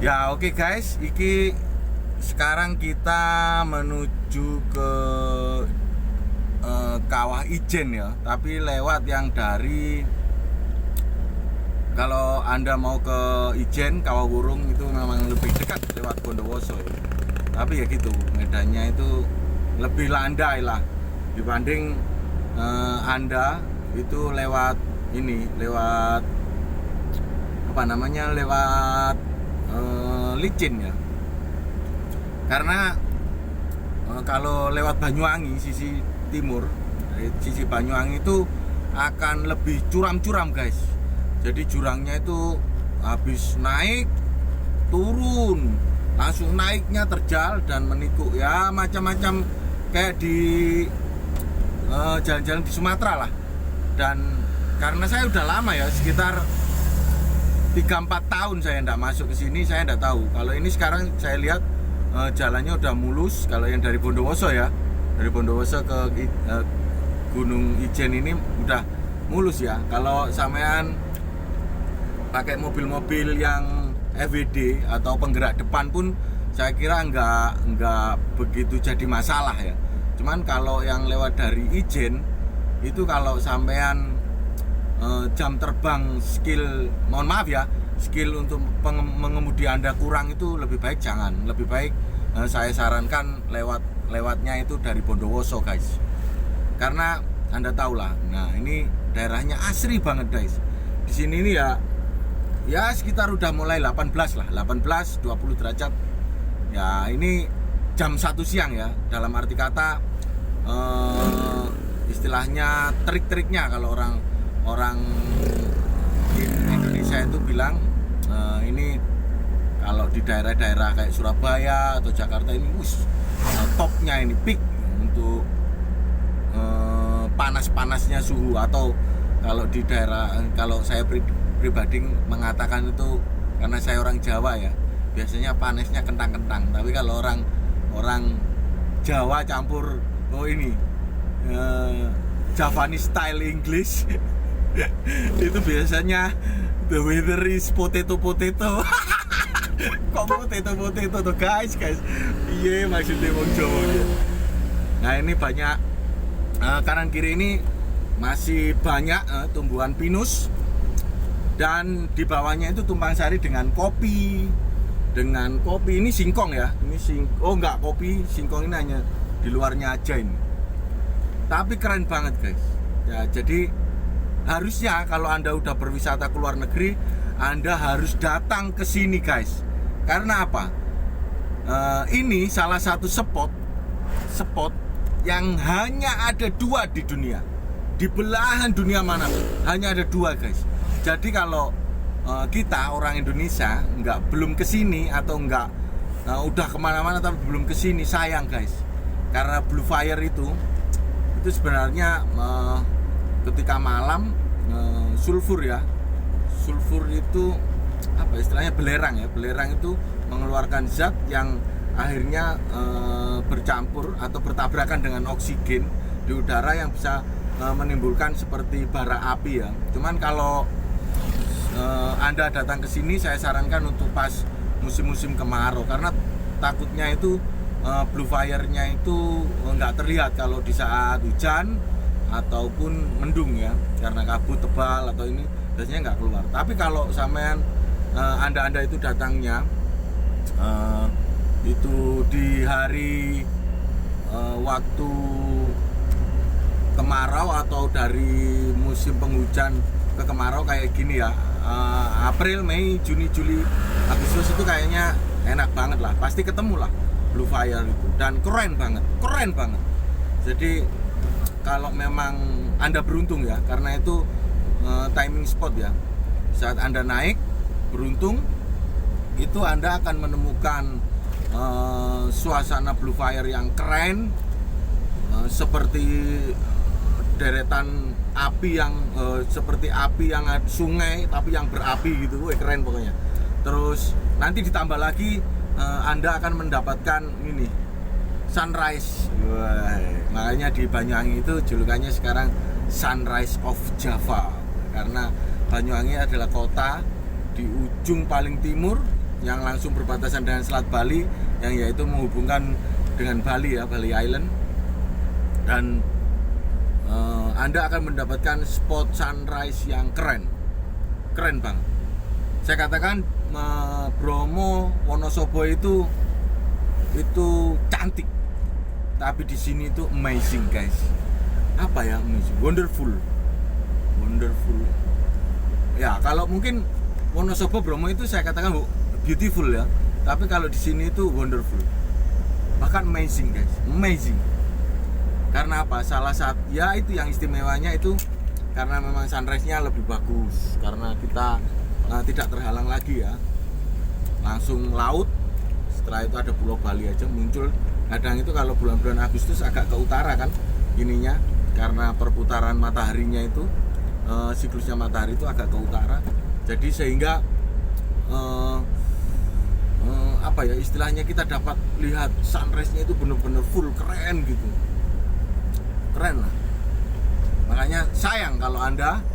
Ya oke guys, iki sekarang kita menuju ke Kawah Ijen ya, tapi lewat yang dari, kalau Anda mau ke Ijen, Kawah Wurung itu memang lebih dekat lewat Bondowoso ya. Tapi ya gitu, medannya itu lebih landai lah dibanding Anda itu lewat ini, lewat apa namanya, lewat licin ya. Karena kalau lewat Banyuwangi sisi timur, dari sisi Banyuwangi itu akan lebih curam-curam guys. Jadi jurangnya itu habis naik turun, langsung naiknya terjal dan menikuk ya, macam-macam kayak di jalan-jalan di Sumatera lah. Dan karena saya udah lama ya, sekitar 3-4 tahun saya tidak masuk ke sini, saya tidak tahu. Kalau ini sekarang saya lihat jalannya udah mulus. Kalau yang dari Bondowoso ya, dari Bondowoso ke Gunung Ijen ini udah mulus ya. Kalau sampean pakai mobil-mobil yang FWD atau penggerak depan pun saya kira nggak begitu jadi masalah ya. Cuman kalau yang lewat dari Ijen itu, kalau sampean jam terbang skill, mohon maaf ya, skill untuk mengemudi Anda kurang, itu lebih baik jangan. Lebih baik saya sarankan lewatnya itu dari Bondowoso guys. Karena Anda tahu lah, nah ini daerahnya asri banget guys. Di sini ini ya sekitar udah mulai 18 lah, 18-20 derajat. Ya ini jam 1 siang ya, dalam arti kata istilahnya trik-triknya kalau orang Indonesia itu bilang ini kalau di daerah-daerah kayak Surabaya atau Jakarta ini topnya ini peak untuk panas-panasnya suhu. Atau kalau di daerah, kalau saya pribadi mengatakan itu, karena saya orang Jawa ya, biasanya panasnya kentang-kentang. Tapi kalau orang Jawa campur Javanese style English itu biasanya the weather is potato. Kok potato tuh guys? Iya maksudnya wong Jawa. Nah ini banyak kanan kiri ini masih banyak tumbuhan pinus, dan di bawahnya itu tumpang sari dengan kopi. Ini singkong ya. Enggak, kopi singkong ini hanya di luarnya aja ini. Tapi keren banget guys. Ya jadi harusnya kalau Anda udah berwisata ke luar negeri, Anda harus datang ke sini guys. Karena apa? Ini salah satu spot yang hanya ada 2 di dunia. Di belahan dunia mana hanya ada 2 guys. Jadi kalau kita orang Indonesia belum kesini, atau udah kemana-mana tapi belum kesini, sayang guys. Karena Blue Fire itu sebenarnya ketika malam sulfur itu apa istilahnya, belerang itu mengeluarkan zat yang akhirnya bercampur atau bertabrakan dengan oksigen di udara yang bisa menimbulkan seperti bara api ya. Cuman kalau Anda datang ke sini, saya sarankan untuk pas musim-musim kemarau, karena takutnya itu Blue Fire-nya itu nggak terlihat kalau di saat hujan ataupun mendung ya, karena kabut tebal atau ini biasanya nggak keluar. Tapi kalau sampean anda itu datangnya itu di hari waktu kemarau atau dari musim penghujan ke kemarau kayak gini ya, April, Mei, Juni, Juli, Agustus, itu kayaknya enak banget lah, pasti ketemu lah Blue Fire itu, dan keren banget. Jadi kalau memang Anda beruntung ya, karena itu timing spot ya, saat Anda naik beruntung itu Anda akan menemukan suasana Blue Fire yang keren, seperti deretan api yang seperti api yang sungai tapi yang berapi gitu. Keren pokoknya. Terus nanti ditambah lagi Anda akan mendapatkan ini sunrise. Makanya di Banyuwangi itu julukannya sekarang Sunrise of Java, karena Banyuwangi adalah kota di ujung paling timur yang langsung berbatasan dengan Selat Bali, yang yaitu menghubungkan dengan Bali ya, Bali Island. Dan Anda akan mendapatkan spot sunrise yang keren banget. Saya katakan Bromo, Wonosobo itu cantik, tapi di sini itu amazing guys. Apa ya amazing? Wonderful. Ya kalau mungkin Wonosobo, Bromo itu saya katakan beautiful ya, tapi kalau di sini itu wonderful, bahkan amazing guys, amazing. Karena apa? Salah satu ya itu yang istimewanya itu karena memang sunrise-nya lebih bagus, karena kita tidak terhalang lagi ya, langsung laut. Setelah itu ada Pulau Bali aja muncul. Kadang itu kalau bulan-bulan Agustus agak ke utara kan ininya, karena perputaran mataharinya itu siklusnya matahari itu agak ke utara. Jadi sehingga apa ya istilahnya, kita dapat lihat sunrise-nya itu benar-benar full keren gitu. Keren lah. Makanya sayang kalau Anda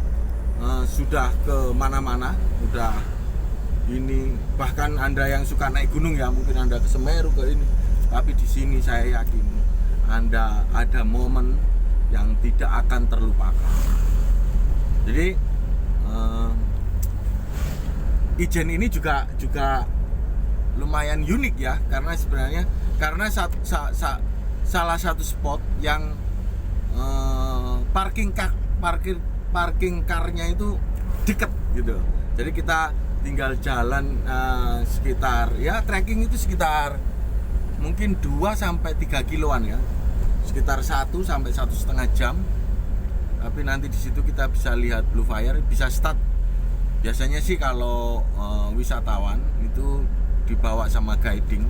sudah ke mana-mana, udah ini, bahkan Anda yang suka naik gunung ya, mungkin Anda ke Semeru ke ini, tapi di sini saya yakin Anda ada momen yang tidak akan terlupakan. Jadi Ijen ini juga lumayan unik ya, karena sebenarnya salah satu spot yang parking car-nya itu deket gitu. Jadi kita tinggal jalan sekitar ya trekking itu sekitar mungkin 2-3 kiloan ya, sekitar 1 sampai 1,5 jam. Tapi nanti di situ kita bisa lihat Blue Fire, bisa start. Biasanya sih kalau wisatawan itu dibawa sama guiding,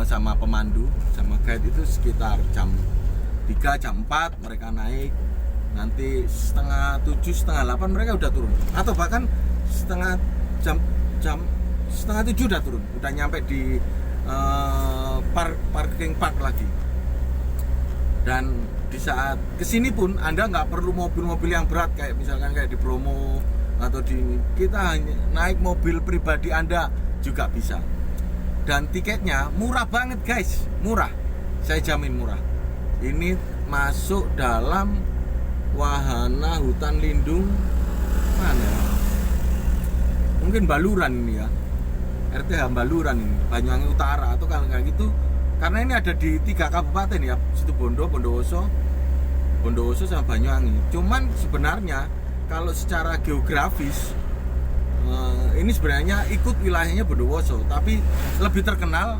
sama pemandu, sama guide itu sekitar jam 3, jam 4 mereka naik. Nanti 6:30, 7:30 mereka udah turun, atau bahkan jam 6:30 udah turun, udah nyampe di parking park lagi. Dan di saat kesini pun Anda nggak perlu mobil-mobil yang berat kayak misalkan kayak di Bromo atau kita hanya naik mobil pribadi Anda juga bisa. Dan tiketnya murah banget guys, murah, saya jamin murah. Ini masuk dalam wahana hutan lindung mana ya? Mungkin Baluran ini ya, RTH Baluran ini, Banyuwangi Utara atau kalau kayak gitu. Karena ini ada di 3 kabupaten ya, Situbondo, Bondowoso sama Banyuwangi. Cuman sebenarnya kalau secara geografis ini sebenarnya ikut wilayahnya Bondowoso, tapi lebih terkenal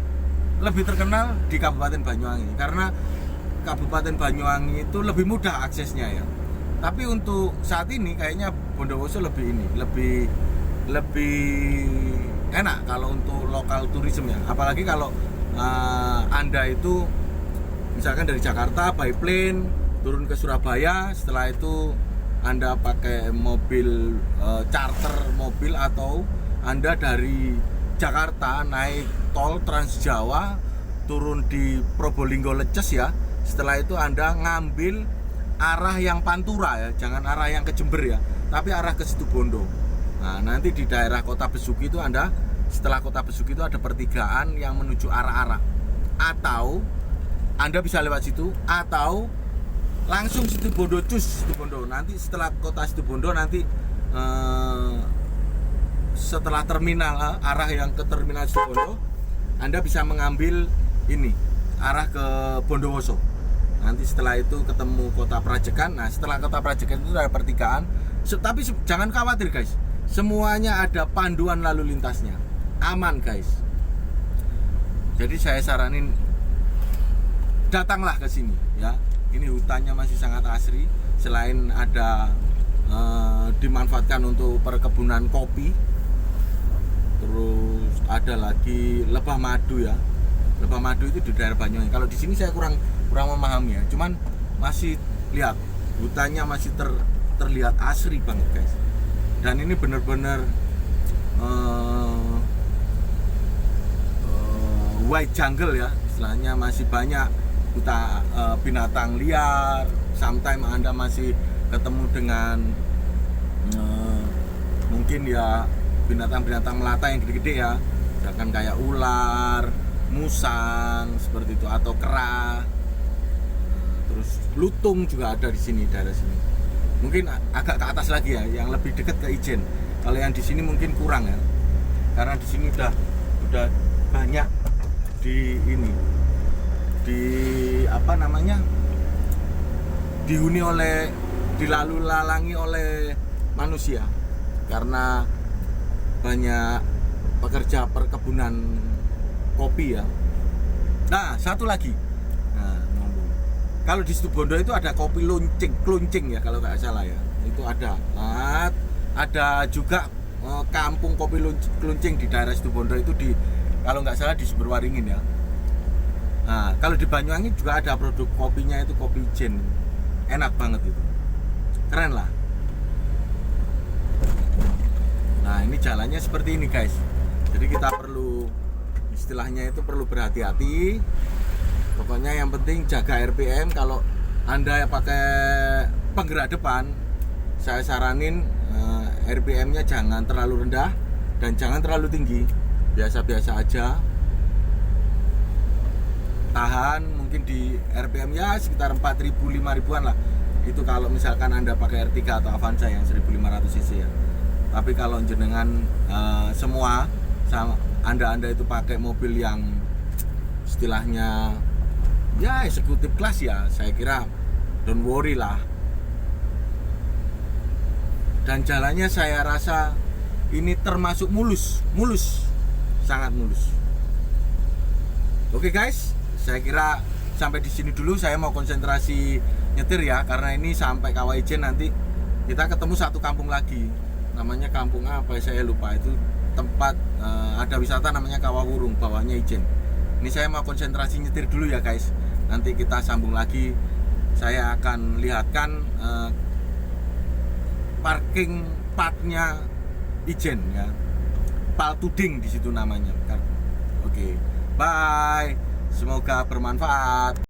di Kabupaten Banyuwangi, karena Kabupaten Banyuwangi itu lebih mudah aksesnya ya. Tapi untuk saat ini kayaknya Bondowoso lebih enak kalau untuk lokal tourism ya. Apalagi kalau Anda itu misalkan dari Jakarta by plane turun ke Surabaya, setelah itu Anda pakai mobil charter mobil, atau Anda dari Jakarta naik tol Trans Jawa turun di Probolinggo Leces ya. Setelah itu Anda ngambil arah yang Pantura ya, jangan arah yang ke Jember ya, tapi arah ke Situbondo. Nah, nanti di daerah Kota Besuki itu Anda, setelah Kota Besuki itu ada pertigaan yang menuju arah-arah. Atau Anda bisa lewat situ, atau langsung Situbondo Situbondo. Nanti setelah Kota Situbondo nanti setelah terminal arah yang ke terminal Situbondo, Anda bisa mengambil ini arah ke Bondowoso. Nanti setelah itu ketemu Kota Prajekan. Nah, setelah Kota Prajekan itu ada pertigaan. Tapi jangan khawatir guys, semuanya ada panduan lalu lintasnya, aman guys. Jadi saya saranin datanglah ke sini ya. Ini hutannya masih sangat asri. Selain ada dimanfaatkan untuk perkebunan kopi, terus ada lagi lebah madu ya. Lebah madu itu di daerah Banyuwangi. Kalau di sini saya kurang memahami ya. Cuman masih lihat hutannya masih terlihat asri banget guys. Dan ini benar-benar white jungle ya, istilahnya masih banyak binatang liar. Sometimes Anda masih ketemu dengan mungkin ya binatang-binatang melata yang gede-gede ya, misalkan kayak ular, musang seperti itu, atau kera. Terus lutung juga ada di sini, daerah sini. Mungkin agak ke atas lagi ya, yang lebih dekat ke Ijen. Kalau yang di sini mungkin kurang ya, karena di sini udah banyak dihuni oleh, dilalu-lalangi oleh manusia, karena banyak pekerja perkebunan kopi ya. Nah, satu lagi, kalau di Situbondo itu ada kopi kluncing ya kalau nggak salah ya, itu ada. Nah, ada juga kampung kopi kluncing di daerah Situbondo itu, kalau nggak salah di Sumberwaringin ya. Nah, kalau di Banyuwangi juga ada produk kopinya, itu kopi Ijen, enak banget itu, keren lah. Nah, ini jalannya seperti ini guys, jadi kita perlu, istilahnya itu perlu berhati-hati. Pokoknya yang penting jaga RPM. Kalau Anda pakai penggerak depan, saya saranin RPM-nya jangan terlalu rendah dan jangan terlalu tinggi, biasa-biasa aja. Tahan mungkin di RPM ya sekitar 4.000 5.000-an lah. Itu kalau misalkan Anda pakai R3 atau Avanza yang 1.500 cc ya. Tapi kalau jenengan semua Anda itu pakai mobil yang istilahnya ya eksekutif kelas ya, saya kira don't worry lah. Dan jalannya saya rasa ini termasuk mulus, sangat mulus. Oke guys, saya kira sampai di sini dulu. Saya mau konsentrasi nyetir ya, karena ini sampai Kawah Ijen nanti kita ketemu satu kampung lagi. Namanya kampung apa saya lupa, itu tempat ada wisata namanya Kawah Wurung, bawahnya Ijen. Ini saya mau konsentrasi nyetir dulu ya guys. Nanti kita sambung lagi. Saya akan lihatkan parking partnya Ijen ya, Paltuding di situ namanya. Oke, bye. Semoga bermanfaat.